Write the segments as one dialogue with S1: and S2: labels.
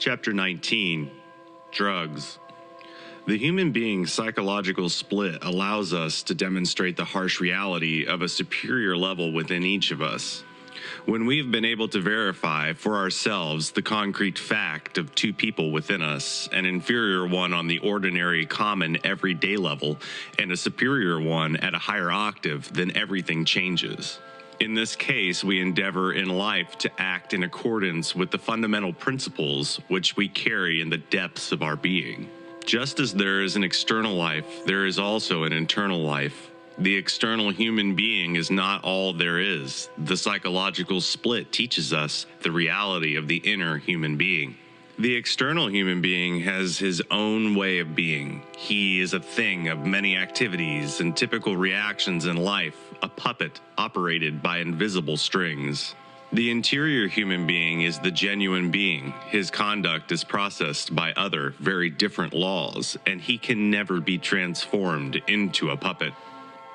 S1: Chapter 19, Drugs. The human being's psychological split allows us to demonstrate the harsh reality of a superior level within each of us. When we've been able to verify for ourselves the concrete fact of two people within us, an inferior one on the ordinary, common, everyday level, and a superior one at a higher octave, then everything changes. In this case, we endeavor in life to act in accordance with the fundamental principles which we carry in the depths of our being. Just as there is an external life, there is also an internal life. The external human being is not all there is. The psychological split teaches us the reality of the inner human being. The external human being has his own way of being. He is a thing of many activities and typical reactions in life, a puppet operated by invisible strings. The interior human being is the genuine being. His conduct is processed by other, very different laws, and he can never be transformed into a puppet.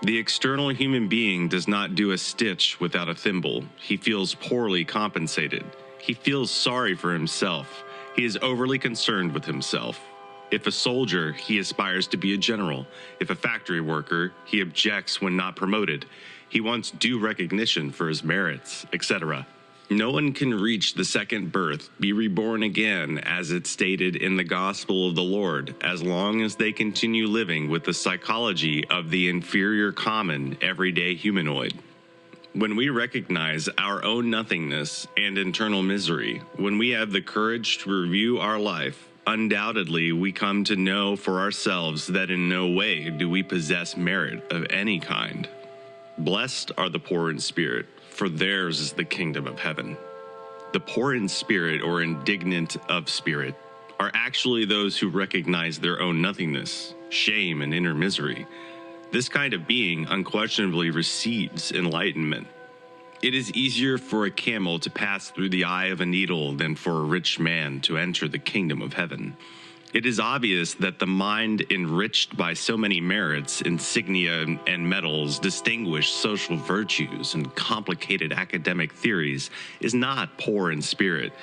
S1: The external human being does not do a stitch without a thimble. He feels poorly compensated. He feels sorry for himself. He is overly concerned with himself. If a soldier, he aspires to be a general. If a factory worker, he objects when not promoted. He wants due recognition for his merits, etc. No one can reach the second birth, be reborn again, as it's stated in the gospel of the Lord, as long as they continue living with the psychology of the inferior, common, everyday humanoid. When we recognize our own nothingness and internal misery, when we have the courage to review our life, undoubtedly we come to know for ourselves that in no way do we possess merit of any kind. Blessed are the poor in spirit, for theirs is the kingdom of heaven. The poor in spirit, or indignant of spirit, are actually those who recognize their own nothingness, shame, and inner misery. This kind of being unquestionably receives enlightenment. It is easier for a camel to pass through the eye of a needle than for a rich man to enter the kingdom of heaven. It is obvious that the mind enriched by so many merits, insignia, and medals, distinguished social virtues, and complicated academic theories is not poor in spirit,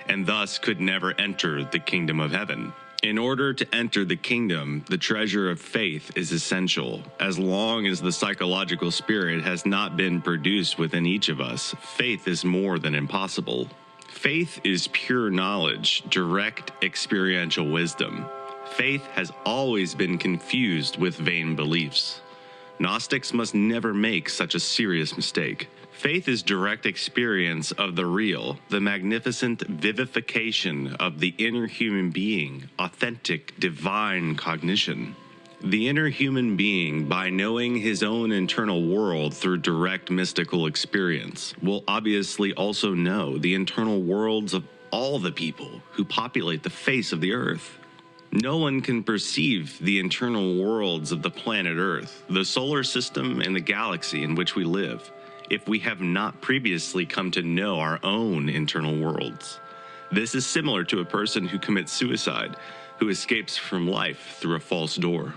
S1: and thus could never enter the kingdom of heaven. In order to enter the kingdom, the treasure of faith is essential. As long as the psychological spirit has not been produced within each of us, faith is more than impossible. Faith is pure knowledge, direct experiential wisdom. Faith has always been confused with vain beliefs. Gnostics must never make such a serious mistake. Faith is direct experience of the real, the magnificent vivification of the inner human being, authentic, divine cognition. The inner human being, by knowing his own internal world through direct mystical experience, will obviously also know the internal worlds of all the people who populate the face of the earth. No one can perceive the internal worlds of the planet Earth, the solar system, and the galaxy in which we live, if we have not previously come to know our own internal worlds. This is similar to a person who commits suicide, who escapes from life through a false door.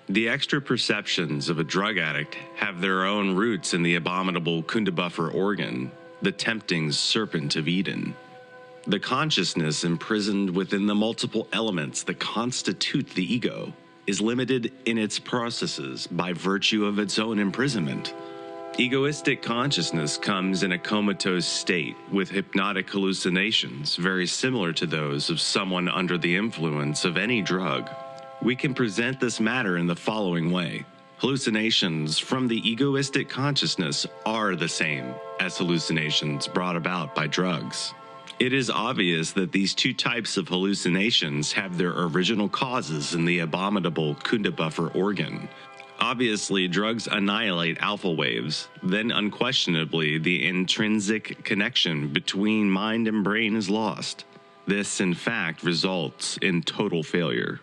S1: The extra perceptions of a drug addict have their own roots in the abominable Kundabuffer organ, the tempting serpent of Eden. The consciousness imprisoned within the multiple elements that constitute the ego is limited in its processes by virtue of its own imprisonment. Egoistic consciousness comes in a comatose state with hypnotic hallucinations very similar to those of someone under the influence of any drug. We can present this matter in the following way. Hallucinations from the egoistic consciousness are the same as hallucinations brought about by drugs. It is obvious that these two types of hallucinations have their original causes in the abominable Kundabuffer organ. Obviously, drugs annihilate alpha waves, then unquestionably the intrinsic connection between mind and brain is lost. This, in fact, results in total failure.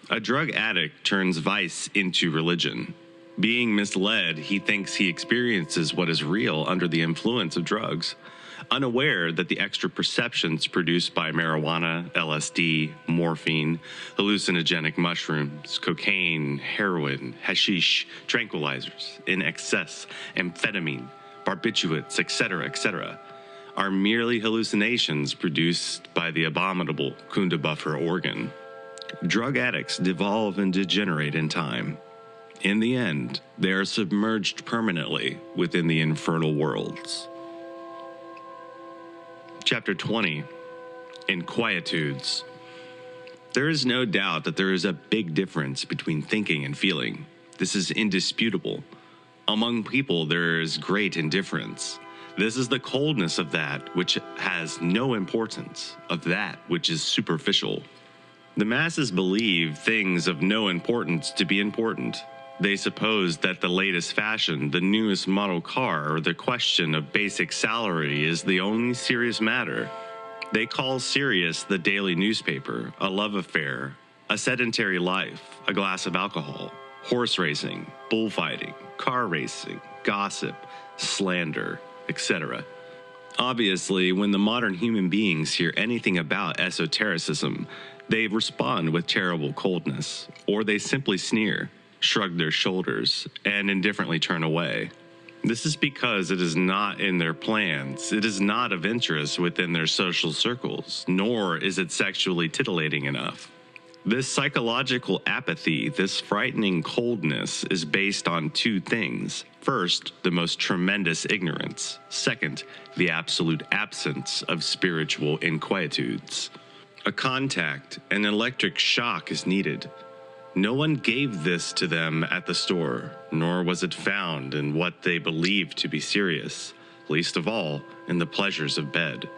S1: A drug addict turns vice into religion. Being misled, he thinks he experiences what is real under the influence of drugs, unaware that the extra perceptions produced by marijuana, LSD, morphine, hallucinogenic mushrooms, cocaine, heroin, hashish, tranquilizers, in excess, amphetamine, barbiturates, etc., are merely hallucinations produced by the abominable Kunda buffer organ. Drug addicts devolve and degenerate in time. In the end, they are submerged permanently within the infernal worlds. Chapter 20. Inquietudes. There is no doubt that there is a big difference between thinking and feeling. This is indisputable. Among people, there is great indifference. This is the coldness of that which has no importance, of that which is superficial. The masses believe things of no importance to be important. They suppose that the latest fashion, the newest model car, or the question of basic salary is the only serious matter. They call serious the daily newspaper, a love affair, a sedentary life, a glass of alcohol, horse racing, bullfighting, car racing, gossip, slander, etc. Obviously, when the modern human beings hear anything about esotericism, they respond with terrible coldness, or they simply sneer, shrug their shoulders, and indifferently turn away. This is because it is not in their plans, it is not of interest within their social circles, nor is it sexually titillating enough. This psychological apathy, this frightening coldness, is based on two things. First, the most tremendous ignorance. Second, the absolute absence of spiritual inquietudes. A contact, an electric shock is needed. No one gave this to them at the store, nor was it found in what they believed to be serious, least of all in the pleasures of bed.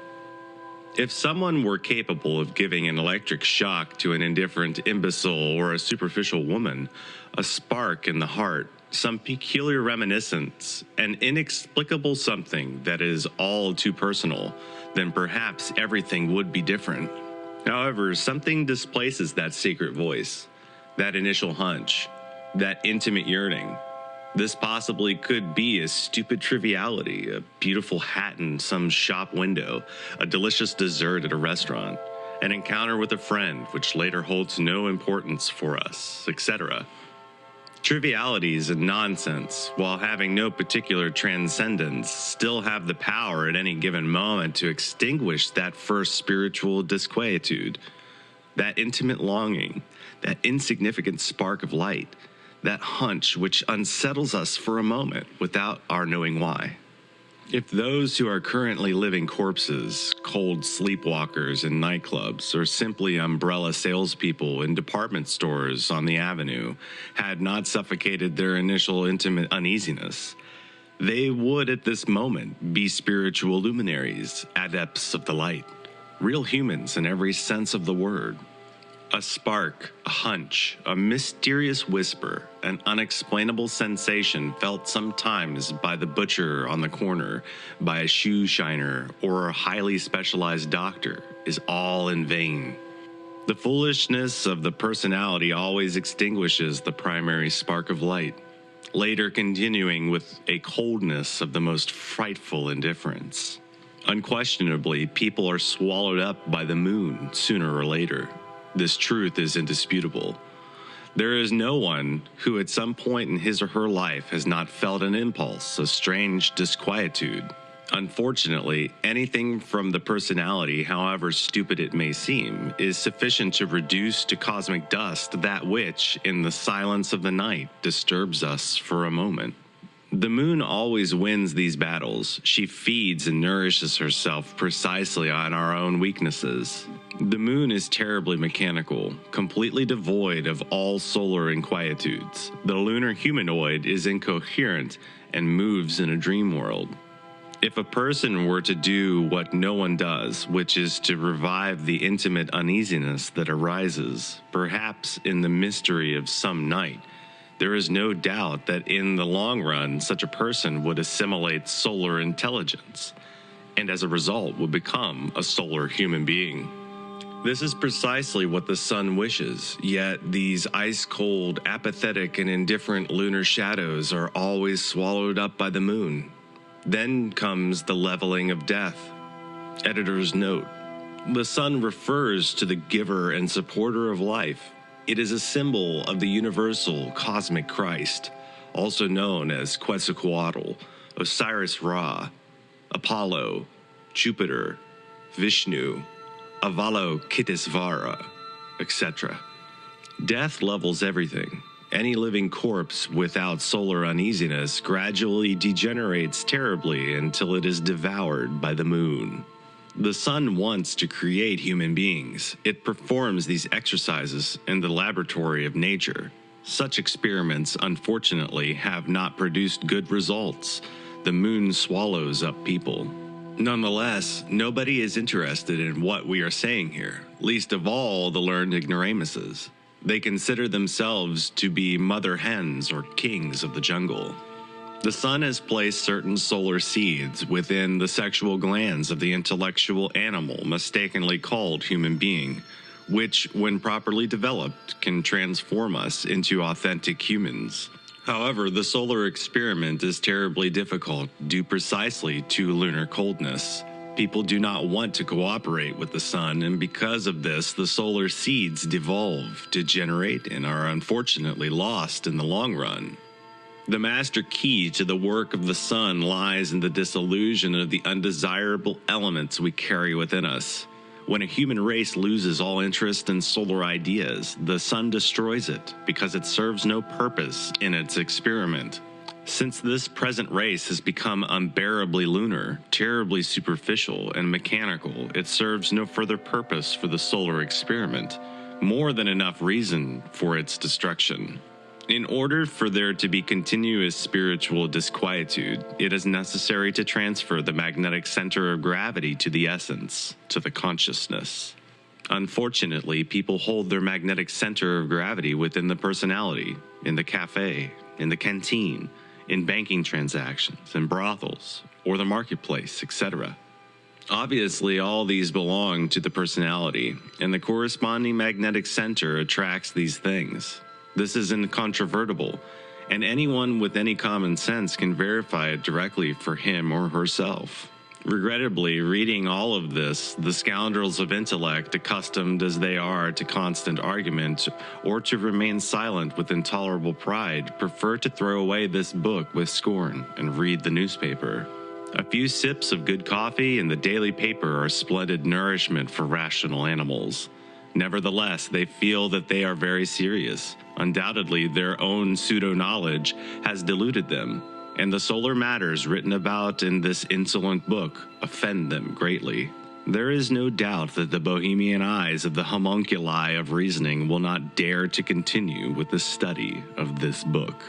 S1: If someone were capable of giving an electric shock to an indifferent imbecile or a superficial woman, a spark in the heart, some peculiar reminiscence, an inexplicable something that is all too personal, then perhaps everything would be different. However, something displaces that secret voice, that initial hunch, that intimate yearning. This possibly could be a stupid triviality, a beautiful hat in some shop window, a delicious dessert at a restaurant, an encounter with a friend which later holds no importance for us, etc. Trivialities and nonsense, while having no particular transcendence, still have the power at any given moment to extinguish that first spiritual disquietude, that intimate longing, that insignificant spark of light, that hunch which unsettles us for a moment without our knowing why. If those who are currently living corpses, cold sleepwalkers in nightclubs, or simply umbrella salespeople in department stores on the avenue had not suffocated their initial intimate uneasiness, they would at this moment be spiritual luminaries, adepts of the light, real humans in every sense of the word. A spark, a hunch, a mysterious whisper, an unexplainable sensation felt sometimes by the butcher on the corner, by a shoe shiner, or a highly specialized doctor is all in vain. The foolishness of the personality always extinguishes the primary spark of light, later continuing with a coldness of the most frightful indifference. Unquestionably, people are swallowed up by the moon sooner or later. This truth is indisputable. There is no one who at some point in his or her life has not felt an impulse, a strange disquietude. Unfortunately, anything from the personality, however stupid it may seem, is sufficient to reduce to cosmic dust that which, in the silence of the night, disturbs us for a moment. The moon always wins these battles. She feeds and nourishes herself precisely on our own weaknesses. The moon is terribly mechanical, completely devoid of all solar inquietudes. The lunar humanoid is incoherent and moves in a dream world. If a person were to do what no one does, which is to revive the intimate uneasiness that arises, perhaps in the mystery of some night, there is no doubt that in the long run, such a person would assimilate solar intelligence, and as a result would become a solar human being. This is precisely what the sun wishes, yet these ice-cold, apathetic, and indifferent lunar shadows are always swallowed up by the moon. Then comes the leveling of death. Editor's note: the sun refers to the giver and supporter of life. It is a symbol of the universal cosmic Christ, also known as Quetzalcoatl, Osiris Ra, Apollo, Jupiter, Vishnu, Avalokitesvara, etc. Death levels everything. Any living corpse without solar uneasiness gradually degenerates terribly until it is devoured by the moon. The sun wants to create human beings. It performs these exercises in the laboratory of nature. Such experiments, unfortunately, have not produced good results. The moon swallows up people. Nonetheless, nobody is interested in what we are saying here, least of all the learned ignoramuses. They consider themselves to be mother hens or kings of the jungle. The sun has placed certain solar seeds within the sexual glands of the intellectual animal mistakenly called human being, which, when properly developed, can transform us into authentic humans. However, the solar experiment is terribly difficult due precisely to lunar coldness. People do not want to cooperate with the sun, and because of this, the solar seeds devolve, degenerate, and are unfortunately lost in the long run. The master key to the work of the sun lies in the dissolution of the undesirable elements we carry within us. When a human race loses all interest in solar ideas, the sun destroys it because it serves no purpose in its experiment. Since this present race has become unbearably lunar, terribly superficial, and mechanical, it serves no further purpose for the solar experiment, more than enough reason for its destruction. In order for there to be continuous spiritual disquietude, it is necessary to transfer the magnetic center of gravity to the essence, to the consciousness. Unfortunately, people hold their magnetic center of gravity within the personality, in the cafe, in the canteen, in banking transactions, in brothels, or the marketplace, etc. Obviously, all these belong to the personality, and the corresponding magnetic center attracts these things. This is incontrovertible, and anyone with any common sense can verify it directly for him or herself. Regrettably, reading all of this, the scoundrels of intellect, accustomed as they are to constant argument or to remain silent with intolerable pride, prefer to throw away this book with scorn and read the newspaper. A few sips of good coffee and the daily paper are splendid nourishment for rational animals. Nevertheless, they feel that they are very serious. Undoubtedly, their own pseudo-knowledge has deluded them, and the solar matters written about in this insolent book offend them greatly. There is no doubt that the bohemian eyes of the homunculi of reasoning will not dare to continue with the study of this book.